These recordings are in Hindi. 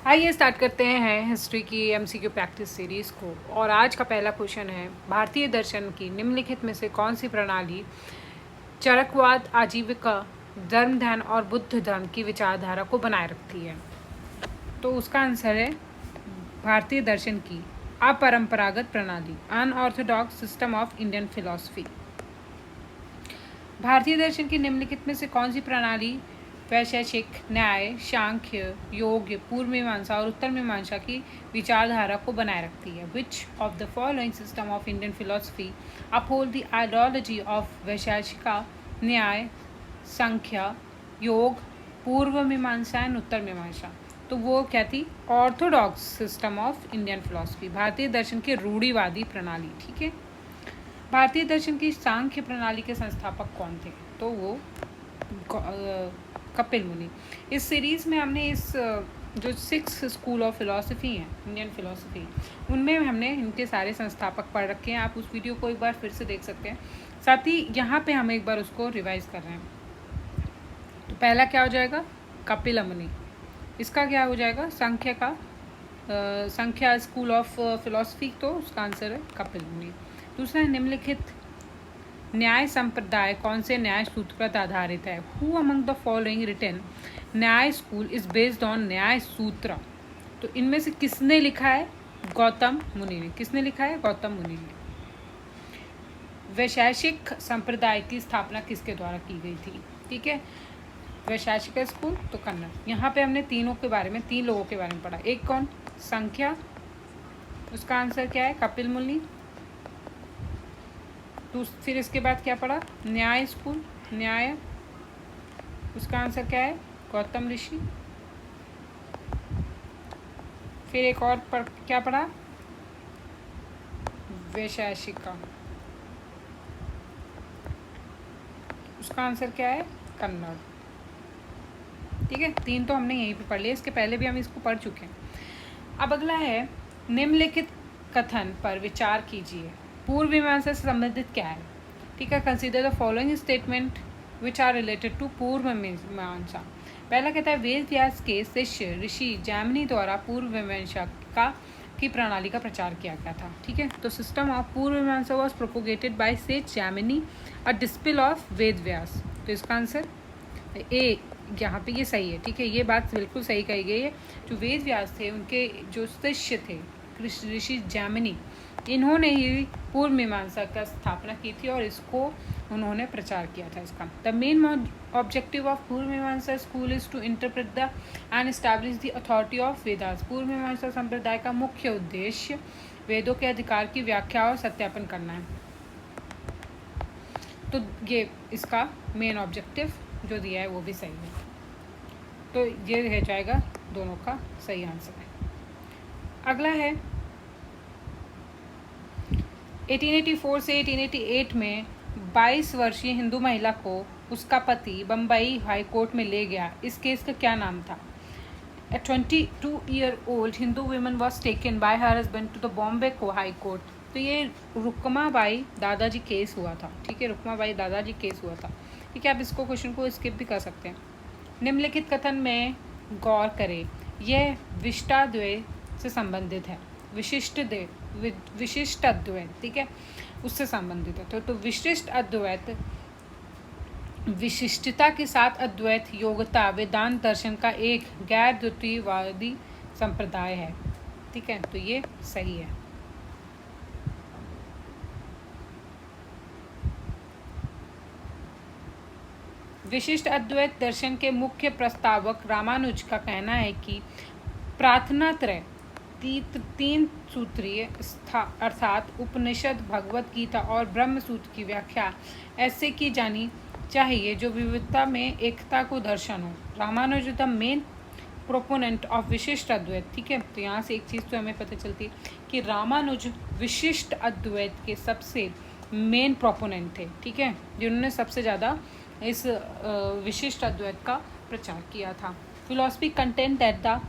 आइए स्टार्ट करते हैं हिस्ट्री की एमसीक्यू प्रैक्टिस सीरीज़ को। और आज का पहला क्वेश्चन है, भारतीय दर्शन की निम्नलिखित में से कौन सी प्रणाली चरकवाद, आजीविका, धर्म ध्यान और बुद्ध धर्म की विचारधारा को बनाए रखती है? तो उसका आंसर है भारतीय दर्शन की अपरंपरागत प्रणाली, unorthodox system of Indian philosophy. भारतीय दर्शन की निम्नलिखित में से कौन सी प्रणाली वैशेषिक, न्याय, सांख्य, योग, पूर्व मीमांसा और उत्तर मीमांसा की विचारधारा को बनाए रखती है? विच of the following system of Indian philosophy uphold the ideology of Vaisheshika, न्याय, संख्या, योग, पूर्व मीमांसा एंड उत्तर मीमांसा? तो वो क्या थी? Orthodox system of Indian philosophy, भारतीय दर्शन की रूढ़िवादी प्रणाली। ठीक है। भारतीय दर्शन की सांख्य प्रणाली के संस्थापक कौन थे? तो वो कपिल मुनि। इस सीरीज़ में हमने इस जो 6 स्कूल ऑफ फिलॉसफी हैं इंडियन फिलॉसफी, उनमें हमने इनके सारे संस्थापक पढ़ रखे हैं। आप उस वीडियो को एक बार फिर से देख सकते हैं। साथ ही यहाँ पे हम एक बार उसको रिवाइज कर रहे हैं। तो पहला क्या हो जाएगा? कपिल मुनि। इसका क्या हो जाएगा? संख्या का संख्या स्कूल ऑफ फिलॉसफी, तो उसका आंसर है कपिल मुनि। दूसरा है निम्नलिखित न्याय संप्रदाय कौन से न्याय सूत्र पर आधारित है? Who among the following written Nyaya school is based on Nyaya Sutra? तो इनमें से किसने लिखा है? गौतम मुनि ने। किसने लिखा है? गौतम मुनि ने। वैशेषिक संप्रदाय की स्थापना किसके द्वारा की गई थी? ठीक है, वैशेषिक स्कूल तो कन्नड़। यहाँ पे हमने तीन लोगों के बारे में पढ़ा। एक कौन? संख्या, उसका आंसर क्या है? कपिल मुनि। तो फिर इसके बाद क्या पढ़ा? न्याय स्कूल, न्याय, उसका आंसर क्या है? गौतम ऋषि। फिर एक और क्या पढ़ा? वैशेषिका, उसका आंसर क्या है? कन्नड़। ठीक है, तीन तो हमने यहीं पे पढ़ लिया, इसके पहले भी हम इसको पढ़ चुके हैं। अब अगला है निम्नलिखित कथन पर विचार कीजिए, पूर्व मीमांसा से संबंधित क्या है? ठीक है, consider the following statement which are related to Purva Mimamsa. पहला कहता है वेद व्यास के शिष्य ऋषि जैमिनी द्वारा पूर्व मीमांसा की प्रणाली का प्रचार किया गया था। ठीक है, तो system of Purva Mimamsa was propagated by sage Jaimini, a disciple of Veda Vyasa. तो इसका आंसर ए, यहाँ पे ये सही है। ठीक है, ये बात बिल्कुल सही कही गई है। जो वेद व्यास थे, उनके जो शिष्य थे ऋषि जैमिनी, इन्होंने ही पूर्व मीमांसा का स्थापना की थी और इसको उन्होंने प्रचार किया था इसका। The main objective of Purva Mimamsa school is to interpret the and establish the authority of Vedas. Purva Mimamsa संप्रदाय का मुख्य उद्देश्य वेदों के अधिकार की व्याख्या और सत्यापन करना है। तो ये इसका मेन ऑब्जेक्टिव जो दिया है वो भी सही है। तो ये रह जाएगा दोनों का सही आंसर है। अगला है 1884 से 1888 में 22 वर्षीय हिंदू महिला को उसका पति बम्बई हाई कोर्ट में ले गया। इस केस का क्या नाम था? A 22-year-old Hindu woman was taken by her husband to the Bombay High Court. तो ये रुक्माबाई दादाजी केस हुआ था। ठीक है, रुक्माबाई दादाजी केस हुआ था। ठीक है, आप इसको क्वेश्चन को स्किप भी कर सकते हैं। निम्नलिखित कथन में गौर करें, यह विशिष्टाद्वैत से संबंधित है। विशिष्ट अद्वैत, ठीक है, उससे संबंधित है। तो विशिष्ट अद्वैत विशिष्टता के साथ अद्वैत योगता वेदांत दर्शन का एक गैर द्वितीयवादी संप्रदाय है। ठीक है, तो ये सही है। विशिष्ट अद्वैत दर्शन के मुख्य प्रस्तावक रामानुज का कहना है कि प्रार्थना त्रय तीन सूत्रीय अर्थात उपनिषद, भगवत गीता और ब्रह्म सूत्र की व्याख्या ऐसे की जानी चाहिए जो विविधता में एकता को दर्शन हो। Ramanuja the main proponent of Vishishta Advaita. ठीक है, तो यहाँ से एक चीज़ तो हमें पता चलती है कि रामानुज विशिष्ट अद्वैत के सबसे मेन प्रोपोनेंट थे। ठीक है, जिन्होंने सबसे ज़्यादा इस विशिष्ट अद्वैत का प्रचार किया था। फिलॉसफी कंटेंट एट द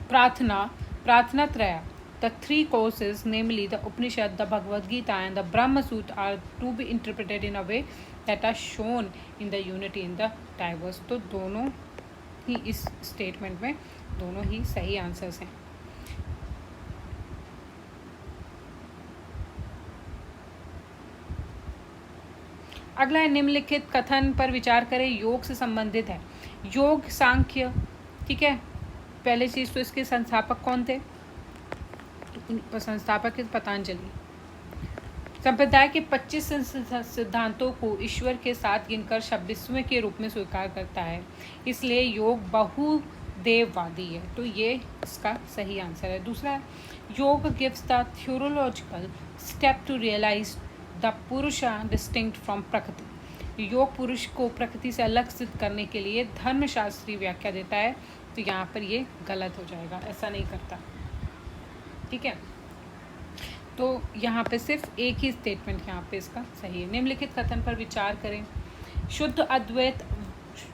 प्रार्थना त्रय, the three courses, namely the Upanishad, the Bhagavad Gita and the Brahma Sutra, are to be interpreted in a way that are shown in the unity in the diverse. तो दोनों ही इस स्टेटमेंट में दोनों ही सही आंसर्स हैं। अगला है निम्नलिखित कथन पर विचार करें, योग से संबंधित है। योग सांख्य, ठीक है, पहले चीज तो इसके संस्थापक कौन थे? संस्थापक पतंजलि। संप्रदाय के 25 सिद्धांतों को ईश्वर के साथ गिनकर 26वें के रूप में स्वीकार करता है, इसलिए योग बहुदेववादी है। तो ये इसका सही आंसर है। दूसरा, Yoga gives the theological step to realize the Purusha distinct from Prakriti. Yoga पुरुष को प्रकृति से अलग सिद्ध करने के लिए धर्मशास्त्री व्याख्या देता है। तो यहाँ पर ये गलत हो जाएगा, ऐसा नहीं करता, ठीक है। तो यहाँ पे सिर्फ एक ही स्टेटमेंट यहाँ पे इसका सही है। निम्नलिखित कथन पर विचार करें, शुद्ध अद्वैत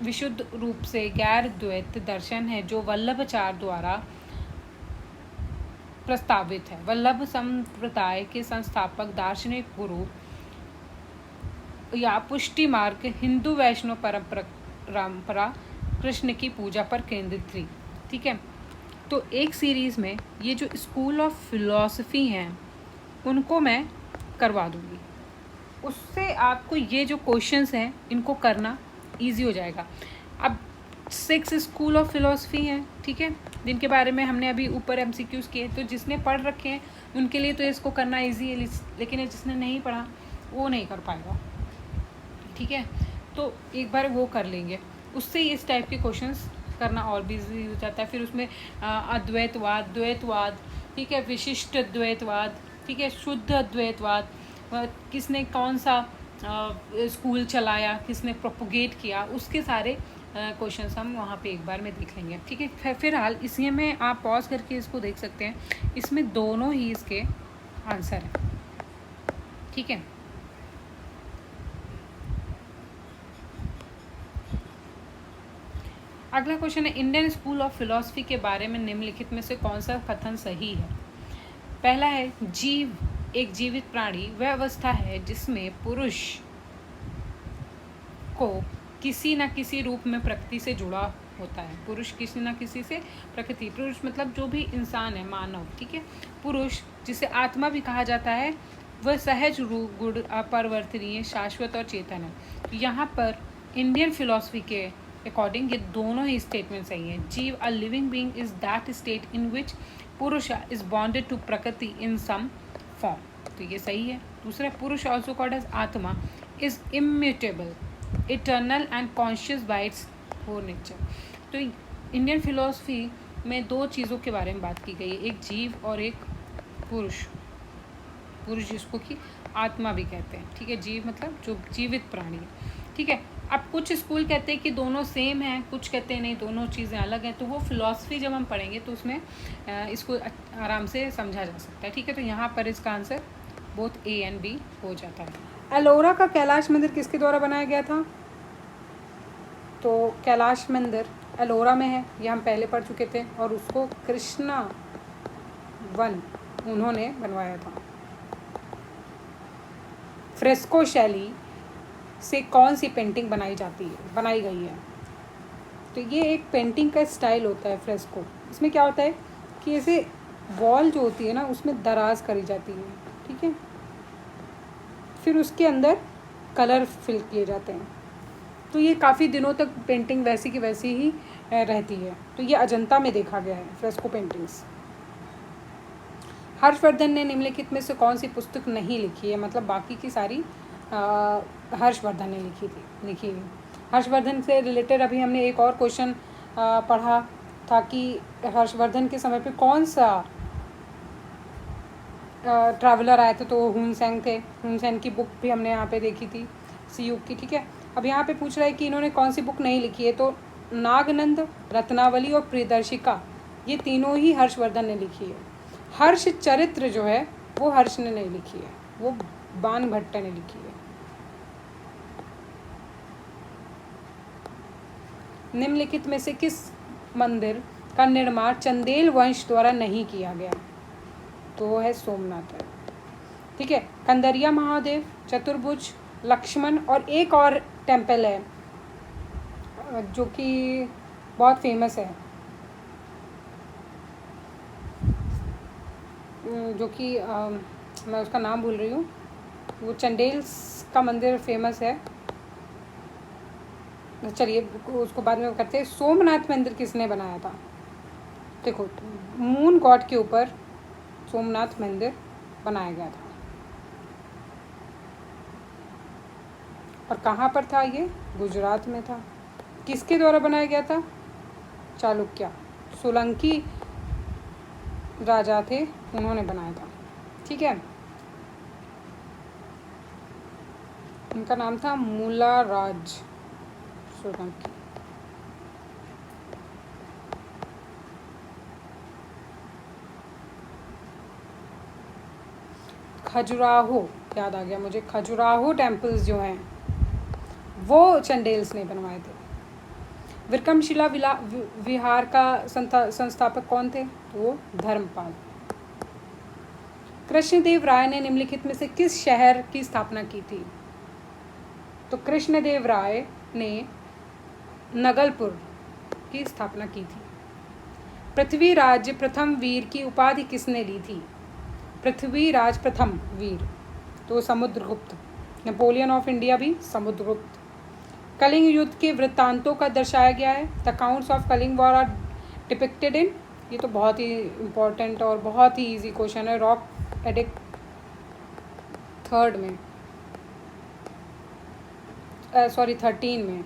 विशुद्ध रूप से गैर द्वैत दर्शन है जो वल्लभाचार्य द्वारा प्रस्तावित है। वल्लभ संप्रदाय के संस्थापक दार्शनिक गुरु या पुष्टि मार्ग हिंदू वैष्णव परंपरा कृष्ण की पूजा पर केंद्रित थी, ठीक है। तो एक सीरीज़ में ये जो स्कूल ऑफ फिलॉसफी हैं उनको मैं करवा दूँगी, उससे आपको ये जो क्वेश्चंस हैं इनको करना इजी हो जाएगा। अब 6 स्कूल ऑफ फिलॉसफी हैं, ठीक है, जिनके बारे में हमने अभी ऊपर MCQs किए। तो जिसने पढ़ रखे हैं उनके लिए तो इसको करना इजी है, लेकिन जिसने नहीं पढ़ा वो नहीं कर पाएगा, ठीक है। तो एक बार वो कर लेंगे, उससे इस टाइप के क्वेश्चंस करना और भी इजी हो जाता है। फिर उसमें अद्वैतवाद, द्वैतवाद, ठीक है, विशिष्ट द्वैतवाद, ठीक है, शुद्ध अद्वैतवाद, किसने कौन सा स्कूल चलाया, किसने प्रोपोगेट किया, उसके सारे क्वेश्चंस हम वहाँ पे एक बार में देख लेंगे, ठीक है। फिलहाल इसी में आप पॉज करके इसको देख सकते हैं, इसमें दोनों ही इसके आंसर हैं, ठीक है। अगला क्वेश्चन है, इंडियन स्कूल ऑफ फिलॉसफी के बारे में निम्नलिखित में से कौन सा कथन सही है? पहला है, जीव एक जीवित प्राणी वह अवस्था है जिसमें पुरुष को किसी न किसी रूप में प्रकृति से जुड़ा होता है। पुरुष किसी न किसी से प्रकृति, पुरुष मतलब जो भी इंसान है, मानव, ठीक है। पुरुष जिसे आत्मा भी कहा जाता है वह सहज रूप गुण अपरिवर्तनीय शाश्वत और चेतन है। यहाँ पर इंडियन फिलॉसफी के अकॉर्डिंग ये दोनों ही स्टेटमेंट सही हैं। Jiva a living being is that state in which purusha is bonded to प्रकृति इन सम फॉर्म, तो ये सही है। दूसरा, Purusha also called as Atma is immutable eternal and conscious by its whole nature. तो इंडियन फिलॉसफी में दो चीज़ों के बारे में बात की गई है, एक जीव और एक पुरुष। पुरुष जिसको कि आत्मा भी कहते हैं, ठीक है। जीव मतलब जो जीवित प्राणी है, ठीक है। अब कुछ स्कूल कहते हैं कि दोनों सेम हैं, कुछ कहते हैं नहीं दोनों चीज़ें अलग हैं। तो वो फिलॉसफी जब हम पढ़ेंगे तो उसमें इसको आराम से समझा जा सकता है, ठीक है। तो यहाँ पर इसका answer both A and B हो जाता है। एलोरा का कैलाश मंदिर किसके द्वारा बनाया गया था? तो कैलाश मंदिर एलोरा में है, ये हम पहले पढ़ चुके थे, और उसको कृष्णा वन उन्होंने बनवाया था। फ्रेस्को शैली से कौन सी पेंटिंग बनाई गई है? तो ये एक पेंटिंग का स्टाइल होता है फ्रेस्को। इसमें क्या होता है कि ऐसे वॉल जो होती है ना उसमें दराज करी जाती है, ठीक है, फिर उसके अंदर कलर फिल किए जाते हैं। तो ये काफ़ी दिनों तक पेंटिंग वैसी की वैसी ही रहती है। तो ये अजंता में देखा गया है फ्रेस्को पेंटिंग्स। हर्षवर्धन ने निम्नलिखित में से कौन सी पुस्तक नहीं लिखी है? मतलब बाकी की सारी हर्षवर्धन ने लिखी हुई। हर्षवर्धन से रिलेटेड अभी हमने एक और क्वेश्चन पढ़ा था कि हर्षवर्धन के समय पे कौन सा ट्रैवलर आए थे, तो हुन सेन थे। हुन सेन की बुक भी हमने यहाँ पे देखी थी, सीयुग की, ठीक है। अब यहाँ पे पूछ रहा है कि इन्होंने कौन सी बुक नहीं लिखी है, तो नागनंद, रत्नावली और प्रियदर्शिका, ये तीनों ही हर्षवर्धन ने लिखी है। हर्ष चरित्र जो है वो हर्ष ने नहीं लिखी है, वो बाणभट्ट ने लिखी है। निम्नलिखित में से किस मंदिर का निर्माण चंदेल वंश द्वारा नहीं किया गया? तो वो है सोमनाथ है, ठीक है। कंदरिया महादेव, चतुर्भुज, लक्ष्मण और एक और टेम्पल है जो कि बहुत फेमस है, जो कि मैं उसका नाम भूल रही हूँ। वो चंडेल्स का मंदिर फेमस है। चलिए उसको बाद में करते हैं। सोमनाथ मंदिर किसने बनाया था? देखो, मून गॉड के ऊपर सोमनाथ मंदिर बनाया गया था। और कहाँ पर था ये? गुजरात में था। किसके द्वारा बनाया गया था? चालुक्य, सोलंकी राजा थे, उन्होंने बनाया था। ठीक है, उनका नाम था मूलाराज सोलंकी। खजुराहो, याद आ गया मुझे, खजुराहो टेम्पल्स जो हैं वो चंडेल्स ने बनवाए थे। विक्रमशिला विहार का संस्थापक कौन थे? वो धर्मपाल। कृष्णदेव राय ने निम्नलिखित में से किस शहर की स्थापना की थी? तो कृष्णदेव राय ने नगलपुर की स्थापना की थी। पृथ्वीराज प्रथम वीर की उपाधि किसने ली थी? पृथ्वीराज प्रथम वीर तो समुद्रगुप्त। नेपोलियन ऑफ इंडिया भी समुद्रगुप्त। कलिंग युद्ध के वृत्तांतों का दर्शाया गया है। The accounts of Kalinga war are depicted in, ये तो बहुत ही इम्पोर्टेंट और बहुत ही इजी क्वेश्चन है, रॉक एडिक्ट 3 में, सॉरी 13 में।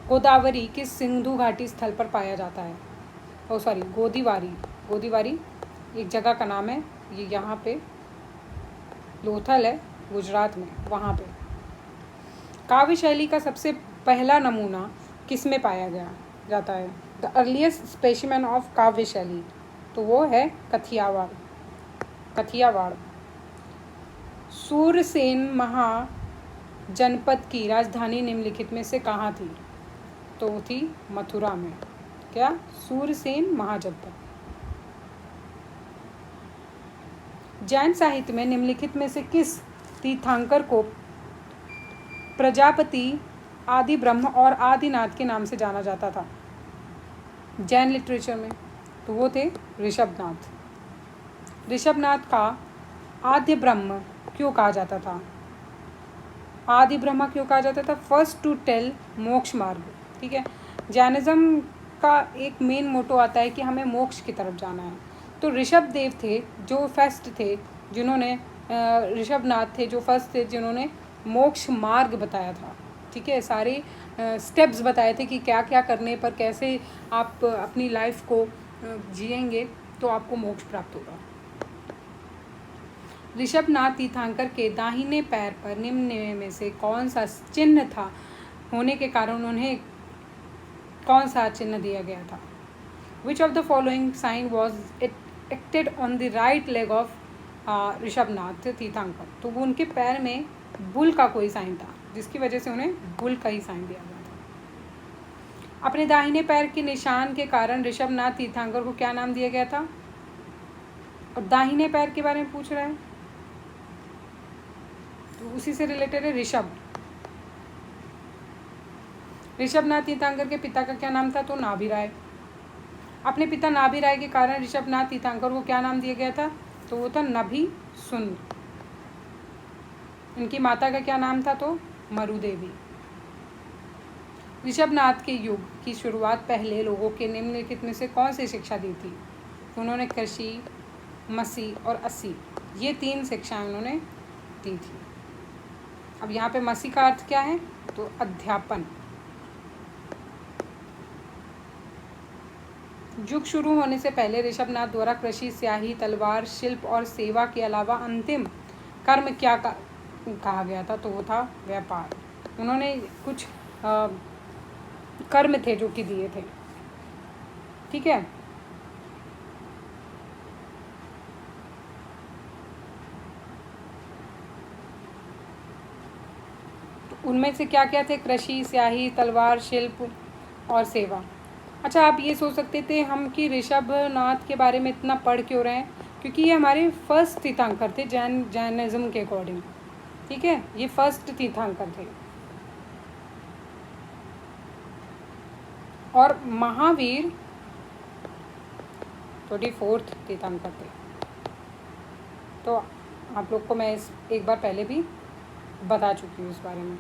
गोदावरी किस सिंधु घाटी स्थल पर पाया जाता है? ओ सॉरी, गोदीवारी, गोदीवारी एक जगह का नाम है, ये यहाँ पे लोथल है गुजरात में, वहाँ पे। काव्य शैली का सबसे पहला नमूना किस में पाया गया जाता है? द अर्लीस्ट स्पेसिमेन ऑफ काव्य शैली, तो वो है कथियावाड़, कथियावाड़। सूरसेन महाजनपद की राजधानी निम्नलिखित में से कहाँ थी? तो वो थी मथुरा में। क्या? सूरसेन महाजनपद। जैन साहित्य में निम्नलिखित में से किस तीर्थंकर को प्रजापति, आदि ब्रह्म और आदिनाथ के नाम से जाना जाता था जैन लिटरेचर में? तो वो थे ऋषभनाथ। ऋषभनाथ का आद्य ब्रह्म क्यों कहा जाता था? आदि ब्रह्म क्यों कहा जाता था? फर्स्ट टू टेल मोक्ष मार्ग। ठीक है, जैनिज्म का एक मेन मोटो आता है कि हमें मोक्ष की तरफ जाना है। तो ऋषभ देव थे जो फर्स्ट थे जिन्होंने, ऋषभनाथ थे जो फर्स्ट थे जिन्होंने मोक्ष मार्ग बताया था। ठीक है, सारे स्टेप्स बताए थे कि क्या क्या करने पर कैसे आप अपनी लाइफ को जिएंगे तो आपको मोक्ष प्राप्त होगा। ऋषभनाथ तीर्थंकर के दाहिने पैर पर निम्न में से कौन सा चिन्ह था होने के कारण उन्हें कौन सा चिन्ह दिया गया था? Which of the following sign was acted on the right leg of Rishabhanatha Tirthankara? तो वो उनके पैर में बुल का कोई साइन था जिसकी वजह से उन्हें बुल का ही साइन दिया गया था। अपने दाहिने पैर के निशान के कारण ऋषभनाथ तीर्थंकर को क्या नाम दिया गया था? और दाहिने पैर के बारे में पूछ रहा है तो उसी से रिलेटेड है ऋषभ। ऋषभनाथ तीर्थंकर के पिता का क्या नाम था? तो नाभिराय। अपने पिता नाभिराय के कारण ऋषभनाथ तीर्थंकर को क्या नाम दिया गया था? तो वो था नभी सुन। इनकी माता का क्या नाम था? तो मरुदेवी। ऋषभनाथ के युग की शुरुआत पहले लोगों के निम्नलिखित में से कौन सी शिक्षा दी थी? उन्होंने कृषि, मसी और अस्सी, ये 3 शिक्षाएं उन्होंने दी थी। अब यहाँ पे मसी का अर्थ क्या है? तो अध्यापन। युग शुरू होने से पहले ऋषभनाथ द्वारा कृषि, स्याही, तलवार, शिल्प और सेवा के अलावा अंतिम कर्म क्या कहा गया था? तो वो था व्यापार। उन्होंने कुछ कर्म थे जो कि दिए थे। ठीक है, तो उनमें से क्या क्या थे? कृषि, स्याही, तलवार, शिल्प और सेवा। अच्छा, आप ये सोच सकते थे हम कि ऋषभनाथ के बारे में इतना पढ़ क्यों रहे हैं? क्योंकि ये हमारे फर्स्ट तीर्थंकर थे जैनिज्म के अकॉर्डिंग। ठीक है, ये फर्स्ट तीर्थंकर थे। और महावीर 24th तीर्थंकर थे। तो आप लोग को मैं इस एक बार पहले भी बता चुकी हूँ इस बारे में।